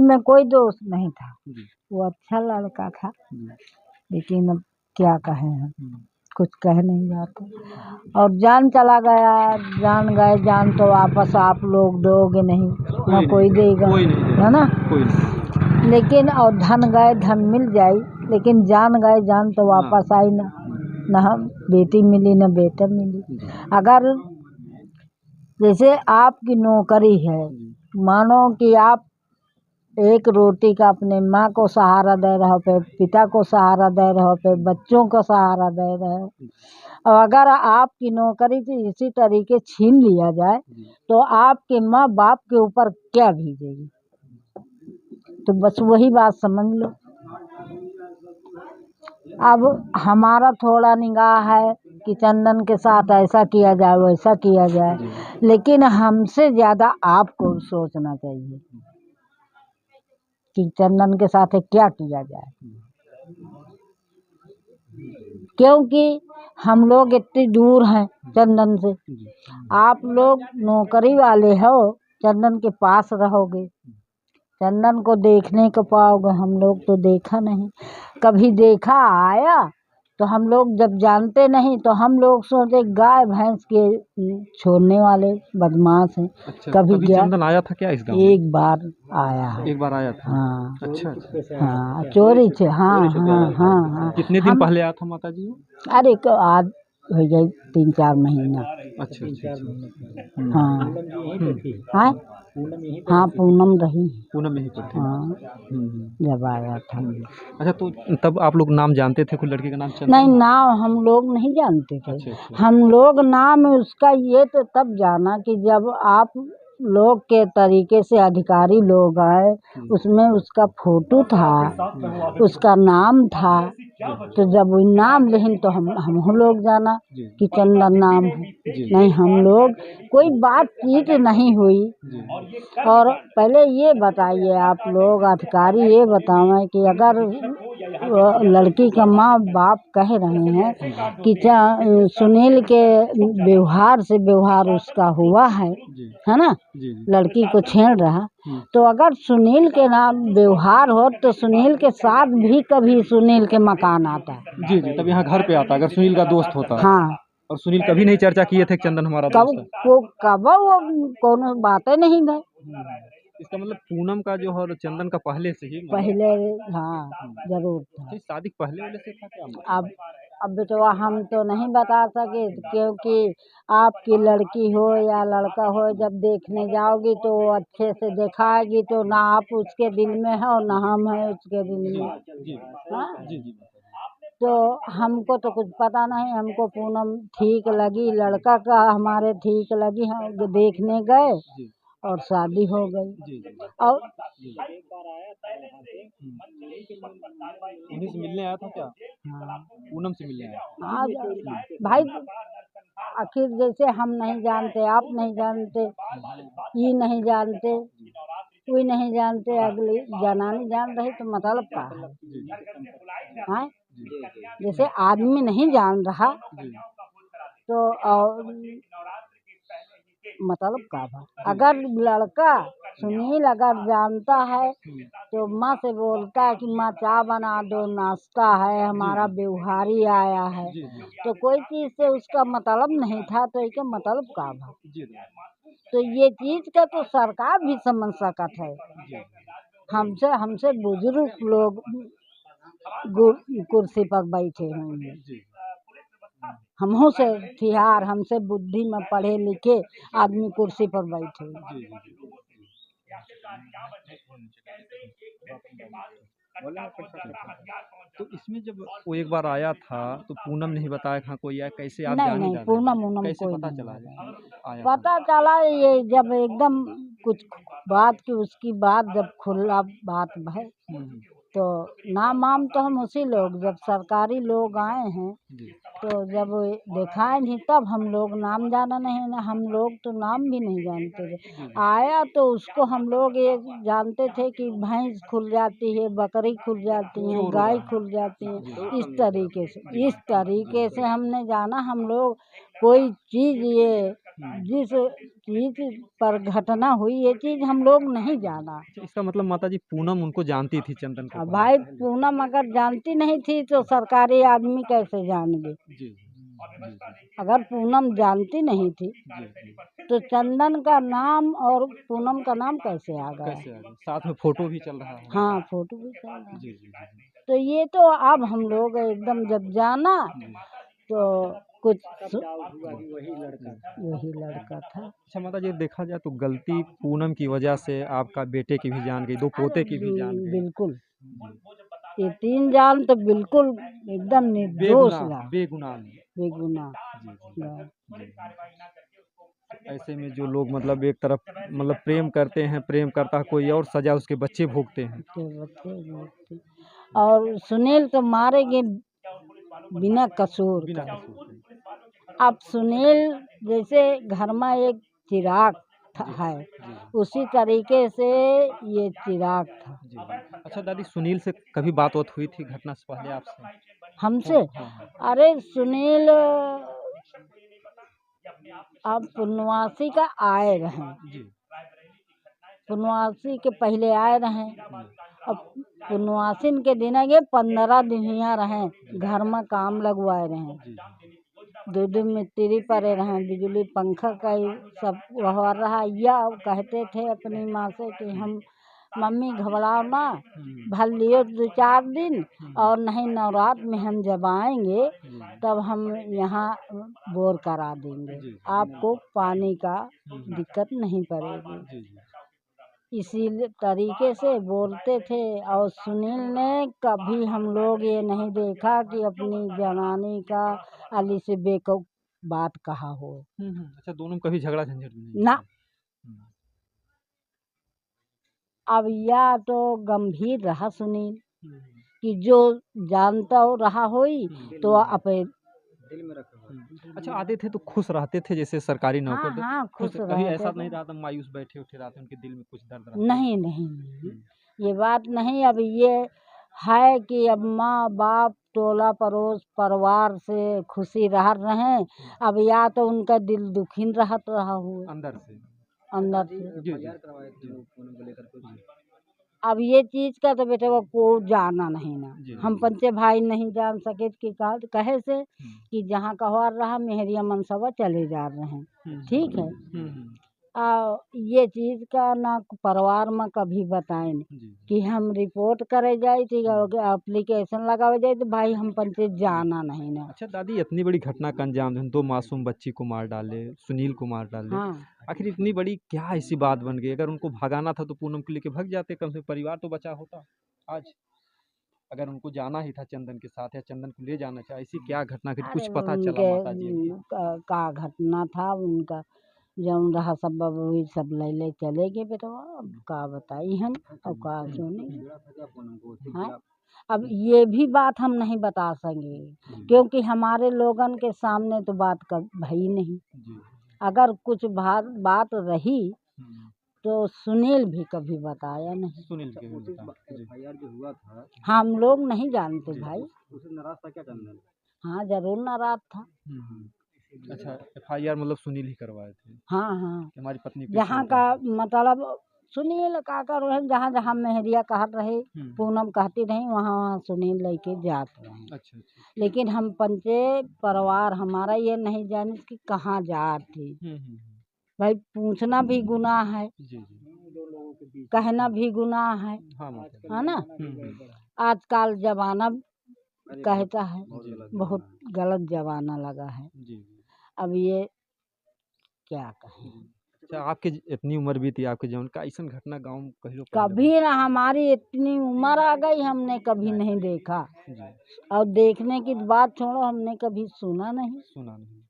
में कोई दोष नहीं था, जी वो अच्छा लड़का था, जी लेकिन अब क्या कहें हम, कुछ कह नहीं जाते। और जान चला गया, जान गए, जान तो वापस आप लोग दोगे नहीं, ना कोई देगा, कोई नहीं देगा, है ना। कोई नहीं। लेकिन और धन गए, धन मिल जाई, लेकिन जान गए, जान तो वापस आई ना। ना बेटी मिली ना बेटा मिली। अगर जैसे आपकी नौकरी है, मानो कि आप एक रोटी का अपने माँ को सहारा दे रहे हो, पे पिता को सहारा दे रहे हो, पे बच्चों को सहारा दे रहे हो, और अगर आपकी नौकरी से इसी तरीके छीन लिया जाए तो आपके माँ बाप के ऊपर क्या बीतेगी। तो बस वही बात समझ लो। अब हमारा थोड़ा निगाह है कि चंदन के साथ ऐसा किया जाए, वैसा किया जाए, लेकिन हमसे ज़्यादा आपको सोचना चाहिए कि चंदन के साथ क्या किया जाए, क्योंकि हम लोग इतनी दूर हैं चंदन से। आप लोग नौकरी वाले हो, चंदन के पास रहोगे, चंदन को देखने को पाओगे, हम लोग तो देखा नहीं। कभी देखा आया तो हम लोग जब जानते नहीं तो हम लोग सोचे गाय भैंस के छोड़ने वाले बदमाश हैं। अच्छा, कभी गया, चंदन आया था क्या इस गाँव में? एक बार आया है। एक बार आया था। हाँ अच्छा अच्छा। हाँ, चोरी से, हाँ हाँ हाँ हाँ। कितने दिन पहले आया था माता जी? अरे आज हो गए 3-4 महीना। अच्छा अच्छा। हाँ हाँ हाँ, पूनम रही, पूनम यहीं पर थी। हाँ जब आया था। अच्छा, तो तब आप लोग नाम जानते थे, कोई लड़के का नाम चंदन? नहीं, नाम हम लोग नहीं जानते थे। अच्छा अच्छा। हम लोग नाम उसका ये तो तब जाना कि जब आप लोग के तरीके से अधिकारी लोग आए, उसमें उसका फोटो था, उसका नाम था, तो जब वो नाम लें तो हम लोग जाना कि चंदन नाम है। नहीं, हम लोग कोई बातचीत नहीं हुई। और पहले ये बताइए आप लोग अधिकारी, ये बताएं कि अगर लड़की का माँ बाप कह रहे हैं कि सुनील के व्यवहार से व्यवहार उसका हुआ है ना, लड़की को छेड़ रहा, तो अगर सुनील के नाम व्यवहार हो तो सुनील के साथ भी कभी सुनील के मकान आता है। जी जी, तब यहाँ घर पे आता अगर सुनील का दोस्त होता। हाँ, और सुनील कभी नहीं चर्चा किए थे कि चंदन हमारा दोस्त है? कब वो कोनो बातें नहीं भाई। इसका मतलब पूनम का जो है चंदन का पहले से ही पहले, हाँ जरूर था। शादी पहले वाले से था क्या? अब तो हम तो नहीं बता सके, क्योंकि आपकी लड़की हो या लड़का हो, जब देखने जाओगी तो अच्छे से दिखाएगी, तो ना आप उसके दिल में है और ना हम हैं उसके दिल में। हाँ? जी जी। तो हमको तो कुछ पता नहीं, हमको पूनम ठीक लगी, लड़का का हमारे ठीक लगी, हम देखने गए और शादी हो गई। और उन्हीं से मिलने आया था क्या? हाँ, पूनम से मिलने आया? आज भाई आखिर जैसे हम नहीं जानते, आप नहीं जानते, ये नहीं जानते, कोई नहीं जानते, अगली जनानी जान रही तो मतलब क्या है? हाँ? जैसे आदमी नहीं जान रहा तो और मतलब क्या है? अगर लड़का सुनील अगर जानता है तो माँ से बोलता है कि माँ चाय बना दो, नाश्ता है, हमारा व्यवहारी आया है, तो कोई चीज़ से उसका मतलब नहीं था, तो इसका मतलब क्या है? तो ये चीज़ का तो सरकार भी समझ सकत है। हमसे बुजुर्ग लोग कुर्सी पर बैठे होंगे, हमहू से थिहार, हमसे बुद्धि में पढ़े लिखे आदमी कुर्सी पर बैठे। तो इसमें जब वो एक बार आया था तो पूनम नहीं बताया था कोई आया, कैसे आप नहीं जान ही नहीं, जाते? पूनम कैसे कोई पता नहीं चला बताया। आया? पता चला ये जब एकदम कुछ बात की, उसकी बात जब खुला बात है तो नाम वाम तो हम उसी लोग, जब सरकारी लोग आए हैं तो जब दिखाए नहीं तब हम लोग, नाम जाना नहीं ना, हम लोग तो नाम भी नहीं जानते थे। आया तो उसको हम लोग ये जानते थे कि भैंस खुल जाती है, बकरी खुल जाती है, गाय खुल जाती है, इस तरीके से हमने जाना। हम लोग कोई चीज़ ये जिस चीज पर घटना हुई ये चीज हम लोग नहीं जाना। अच्छा, इसका मतलब माता जी पूनम उनको जानती थी चंदन अब कृपाल? भाई पूनम अगर जानती नहीं थी तो सरकारी आदमी कैसे जानेंगे। जी जी जी अगर पूनम जानती नहीं थी जी जी। तो चंदन का नाम और पूनम का नाम कैसे आ गया। कैसे आ गए? साथ में फोटो भी चल रहा है। हाँ फोटो भी चल रहा है। जी जी जी तो ये तो अब हम लोग एकदम जब जाना जी। तो कुछ जी। वही लड़का था। अच्छा माता जी, देखा जाए तो गलती पूनम की वजह से आपका बेटे की भी जान गई, दो पोते की भी जान गई। बिल्कुल जी। ये 3 जान तो बिल्कुल एकदम निर्दोष बेगुनाह रहा। बेगुनाह। बेगुनाह जी जी गए। जी। ऐसे में जो लोग मतलब एक तरफ मतलब प्रेम करते हैं, प्रेम करता है कोई और, सजा उसके बच्चे भोगते हैं। के बच्चे भोगते। और सुनील तो मारे गए बिना कसूर बिना का। कसूर के। अब सुनील जैसे घर में एक चिराग है जी उसी तरीके से ये चिराग था जी जी। अच्छा दादी, सुनील से कभी बात हुई थी घटना से पहले आपसे? हमसे। हाँ हाँ। अरे सुनील अब पुनवासी का आए रहे। जी पुनवासी के पहले आए रहे। अब पुनवासिन के दिन ये 15 दिन यहाँ रहे। घर में काम लगवाए रहे। जी 2 मिस्त्री पड़े रहे। बिजली पंखा का ही सब व्यवहार रहा। या कहते थे अपनी माँ से कि हम मम्मी घबराओ ना, भर लियो 2-4 दिन और नहीं नवरात्र में हम जब आएंगे जी तब हम यहाँ बोर करा देंगे, जी आपको पानी का दिक्कत नहीं पड़ेगी। जी जी। इसी तरीके से बोलते थे। और सुनील ने कभी हम लोग ये नहीं देखा कि अपनी जनानी का अली से बेवकूफ बात कहा हो। अच्छा, दोनों में कभी झगड़ा झंझट भी नहीं ना। हुआ? हम्म, अब या तो गंभीर रहा सुनील हम्म, कि जो जानता हो रहा होई तो अपने अच्छा, आते थे तो खुश रहते थे जैसे सरकारी हाँ नौकर थे? हाँ खुश कभी रहते ऐसा थे। नहीं रहा था मायूस बैठे उठे रहते, उनके दिल में कुछ दर्द रहता? नहीं नहीं नहीं ये बात नहीं। अब ये है कि अब माँ बाप टोला पड़ोस परिवार से खुशी रह रहे हैं। अब या तो उनका दिल दुखी रहत रहा हुआ अंदर से? अंदर से। जी जी। अब ये चीज का तो बेटे को जाना नहीं ना। जी हम पंचे भाई नहीं जान सके कि कहे से कि जहाँ कहवा रहा मेहरिया मनसबा चले जा रहे हैं। ठीक है। ये चीज का ना परिवार में कभी बताए नहीं जी कि हम रिपोर्ट करे जाए ठीक है एप्लीकेशन लगावे जाए तो भाई हम पंचे जाना नहीं ना। अच्छा दादी, इतनी बड़ी घटना का अंजाम दें, 2 मासूम बच्ची को मार डाले, सुनील को मार डाले, हाँ आखिर इतनी बड़ी क्या ऐसी बात बन गई? अगर उनको भगाना था तो पूनम को लेके भाग जाते, कम से कम परिवार तो बचा होता आज। अगर उनको जाना ही था चंदन के साथ या चंदन को ले जाना चाहे, ऐसी क्या घटना घटी, अरे कुछ पता चला उनके माता जी अभी? का घटना था उनका जौन रहा सब वही सब ले चले गए बेटा। अब का बताई हम और का सुनी। हाँ अब ये भी बात हम नहीं बता सकेंगे क्योंकि हमारे लोगन के सामने तो बात कभी भई नहीं। जी अगर कुछ बात रही हम्म, तो सुनील भी कभी बताया नहीं। सुनील के भी बता। जी हम लोग नहीं जानते जी। भाई। उसे नाराज था क्या चंदन? हाँ जरूर नाराज था। अच्छा, एफआईआर मतलब सुनील ही करवाए थे हाँ हाँ कि हमारी पत्नी पे जहाँ छूटा का है? मतलब सुनील का कर रहे जहाँ जहाँ मेहरिया कहत रहे हम्म, पूनम कहती रही वहाँ वहाँ सुनील लेके जात रहे। अच्छा अच्छा। लेकिन हम पंचे परिवार हमारा ये नहीं जाने कि कहाँ जात थी। भाई पूछना भी गुनाह है, जी जी। कहना भी गुनाह है। हाँ माता। है ना। आजकल जमाना कहता है जी बहुत गलत जमाना लगा है। जी जी। अब ये क्या कहें। अच्छा, आपके इतनी उम्र भी थी आपके जीवन का, ऐसा घटना गांव में कहियो पहले कभी ना हमारी इतनी उम्र आ गई हमने कभी नहीं देखा। हुआ? जी, और देखने की बात छोड़ो हमने कभी सुना नहीं सुना नहीं।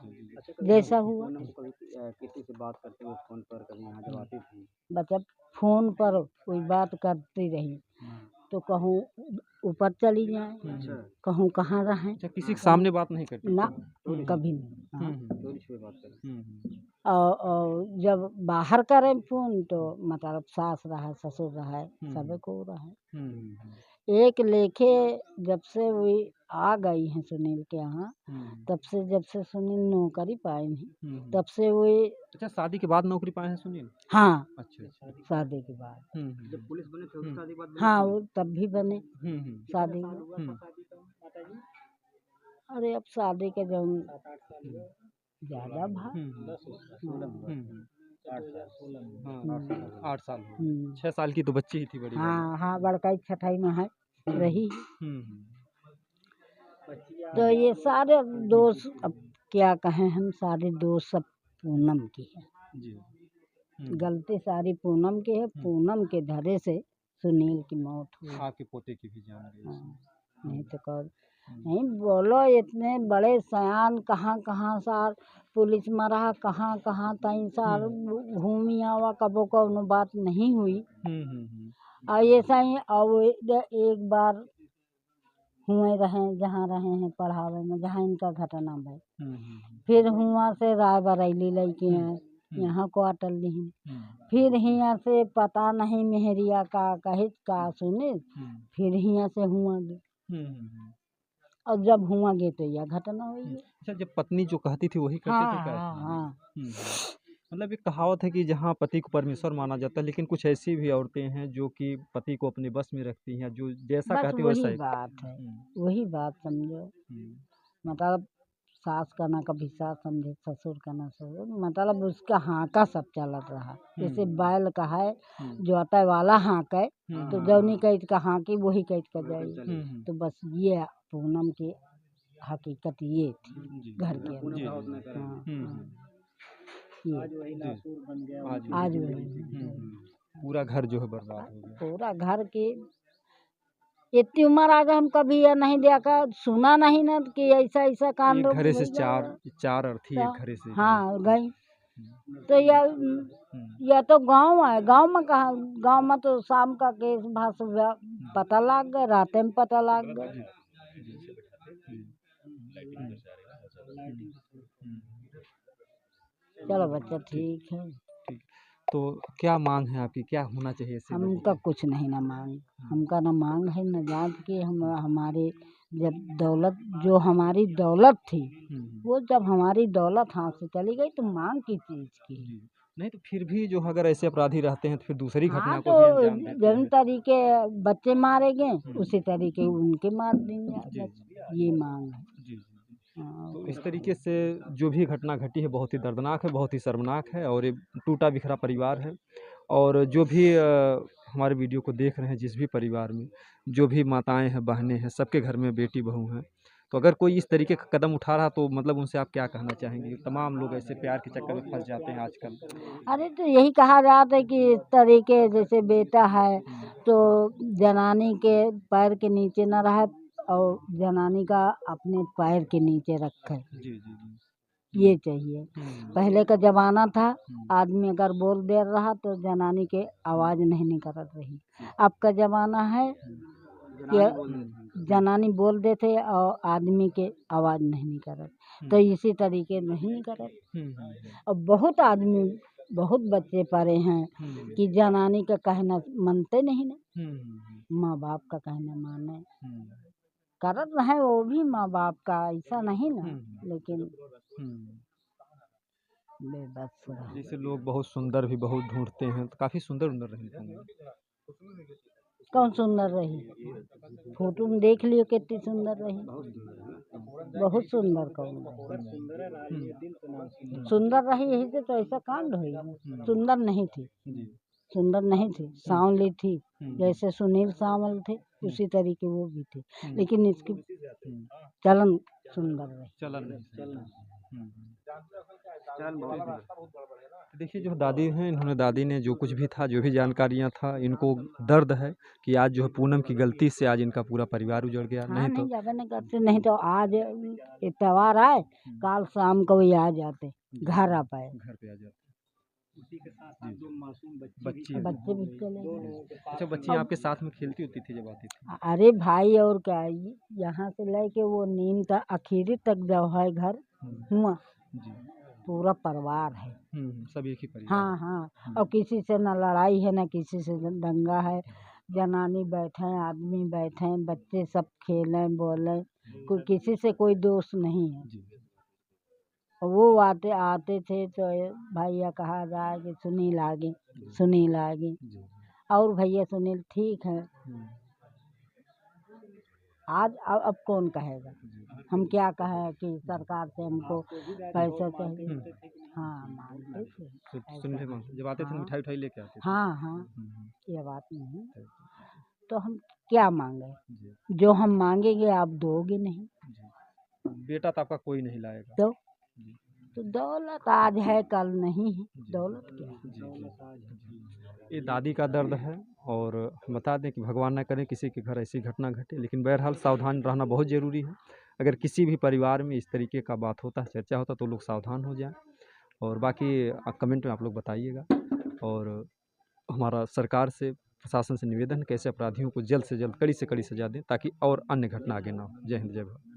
जी जी। जैसा हुआ। किसी से बात करते हुए फोन पर कभी यहाँ जब आती थी? बच्चा फोन पर कोई बात करती रही तो कहूँ ऊपर चली जाए कहूँ कहाँ रहें। अच्छा, किसी के सामने बात नहीं करती? ना कभी नहीं। हाँ। बात करती। और जब बाहर करें फोन तो मतलब सास रहा ससुर रहा सबे को रहा। एक लेखे जब से वे आ गई हैं सुनील के यहाँ, तब से जब से सुनील नौकरी पाए हैं तब से वे। अच्छा, शादी के बाद नौकरी पाए हैं सुनील? हाँ, अच्छा अच्छा। शादी के बाद। जब पुलिस बने थे उसके शादी के बाद? हाँ, वो तब भी बने शादी में। अरे अब शादी के जब ज्यादा भाग 8 साल हो गए। 6 साल की तो बच्ची ही थी बड़ी वाली। हाँ हाँ, बड़का 6ठी में है रही। तो ये सारे दोस्त अब क्या कहें हम, सारे दोस्त सब पूनम की है जी। गलती सारी पूनम की है। पूनम के धरे से सुनील की मौत हुई। आपके पोते की भी जान गई। नहीं तो कर नहीं बोलो, इतने बड़े सयान कहाँ कहाँ सार पुलिस में रहा, कहाँ कहाँ तई सार घूमी आवा, कबो कौनो बात नहीं हुई। और ये सही और एक बार हुए रहे जहाँ रहे हैं पढ़ावे में, जहाँ इनका घटना भाई। फिर हुआ से रायबरेली लड़के हैं यहाँ क्वार्टर ली। फिर यहाँ से पता नहीं मेहरिया का कहित का सुने, फिर यहाँ से हुआ गे। और जब हुआ गे तो यह घटना हुई है। अच्छा, जब पत्नी जो कहती थी वही करते थे क्या? हाँ। मतलब एक कहावत है कि जहाँ पति को परमेश्वर माना जाता है, लेकिन कुछ ऐसी भी औरतें हैं जो कि पति को अपने बस में रखती हैं, जो जैसा कहती है वैसा वही ही। बात है, वही बात समझो। मतलब सास का ना कभी सास समझे, ससुर का ना ससुर, मतलब उसका हाँ का सब चलत रहा। जैसे बैल का है जोते वाला हाँ के, तो जौनी कैद का हाँ की वही कैद का जाएगी। तो बस ये पूनम की हकीकत ये थी घर के अंदर। आज वही पूरा घर जो है बर्बाद हो गया। पूरा घर की इतनी उम्र आ गई, हम कभी ये नहीं देखा सुना नहीं ना कि ऐसा ऐसा कांड। एक घरे से चार अर्थी एक घरे से। हाँ गई। तो यह तो गांव है, गांव में कहा, गांव में तो शाम का केस भास पता लग गया, रातें में पता लग गया। चलो बच्चा ठीक है। तो क्या मांग है आपकी, क्या होना चाहिए ऐसे लोगों हमका कुछ नहीं ना मांग, हमका ना मांग है न जात की। हम हमारे जब दौलत जो हमारी दौलत थी वो जब हमारी दौलत हाथ से चली गई तो मांग किस चीज़ की। नहीं तो फिर भी जो अगर ऐसे अपराधी रहते हैं तो फिर दूसरी घटना हाँ, को भी तो अंजाम देते जिन हैं। तरीके बच्चे मारे गए उसी तरीके उनके मार देंगे, ये मांग है। हाँ, तो इस तरीके से जो भी घटना घटी है बहुत ही दर्दनाक है, बहुत ही शर्मनाक है और ये टूटा बिखरा परिवार है। और जो भी हमारे वीडियो को देख रहे हैं, जिस भी परिवार में जो भी माताएं हैं, बहनें हैं, सबके घर में बेटी बहू हैं, तो अगर कोई इस तरीके का कदम उठा रहा तो मतलब उनसे आप क्या कहना चाहेंगे? तमाम लोग ऐसे प्यार के चक्कर में फंस जाते हैं आजकल। अरे तो यही कहा जाता है कि इस तरीके जैसे बेटा है तो जनानी के पैर के नीचे न रहे और जनानी का अपने पैर के नीचे रखे, जी जी जी। ये चाहिए। पहले का जमाना था आदमी अगर बोल दे रहा तो जनानी के आवाज़ नहीं निकलत रही। अब का जमाना है कि जनानी बोल देते और आदमी के आवाज़ नहीं निकलत, तो इसी तरीके नहीं निकलत। और बहुत आदमी बहुत बच्चे पड़े हैं कि जनानी का कहना मानते नहीं ना, माँ बाप का कहना माने करत रहे वो भी माँ बाप का, ऐसा नहीं ना, लेकिन बेबस रहे। जैसे लोग बहुत सुंदर भी बहुत ढूंढते हैं, तो काफ़ी सुंदर रहे होंगे। कौन सुंदर रही? फोटो में देख लियो कितनी सुंदर रही, बहुत सुंदर। कौन सुंदर रही? यही से तो ऐसा कांड हुई। सुंदर नहीं थी, सुंदर नहीं थी, सांवली थी। जैसे सुनील सांवल थे उसी तरीके वो भी थी, लेकिन इसकी चलन सुंदर रही। देखिए जो दादी हैं, इन्होंने दादी ने जो कुछ भी था, जो भी जानकारियाँ था, इनको दर्द है कि आज जो है पूनम की गलती से आज इनका पूरा परिवार उजड़ गया। हाँ, नहीं ज़्यादा नहीं करते, नहीं तो आज इतवार आए कल शाम को ही आ जाते, घर आ पाए, घर पे आ जाते। उसी के साथ दो मासूम बच्चे भी चले गए। अच्छा, बच्ची आपके साथ में खेलती होती थी जब आती थी? अरे भाई और क्या, यहाँ से लेके वो नीम तक आखिरी तक जो है घर हुआ पूरा परिवार है। सब एक ही परिवार। हाँ हाँ, और किसी से न लड़ाई है न किसी से दंगा है। जनानी बैठे हैं, आदमी बैठे हैं, बच्चे सब खेलें बोलें, कोई किसी से कोई दोष नहीं है। जी और वो आते थे तो भैया कहा जाए कि सुनील आगे, सुनील आगे, जी और भैया सुनील ठीक है। आज अब कौन कहेगा, हम क्या कहें कि सरकार से हमको पैसे चाहिए। हाँ मांगते थे सुनने मांगते जब आते थे हाँ मिठाई लेके आते थे। हाँ हाँ, ये बात नहीं है। तो हम क्या मांगे, जी जो हम मांगेंगे आप दोगे नहीं। जी। बेटा तो आपका कोई नहीं लाएगा। तो दौलत आज है कल नहीं है, दौलत क्या है। ये दादी का दर्द है। और बता दें कि भगवान न करे किसी के घर ऐसी घटना घटे, लेकिन बहरहाल सावधान रहना बहुत ज़रूरी है। अगर किसी भी परिवार में इस तरीके का बात होता है, चर्चा होता, तो लोग सावधान हो जाएं। और बाकी कमेंट में आप लोग बताइएगा। और हमारा सरकार से, प्रशासन से निवेदन है, कैसे अपराधियों को जल्द से जल्द कड़ी से कड़ी सजा दें, ताकि और अन्य घटना आगे ना हो। जय हिंद, जय भारत।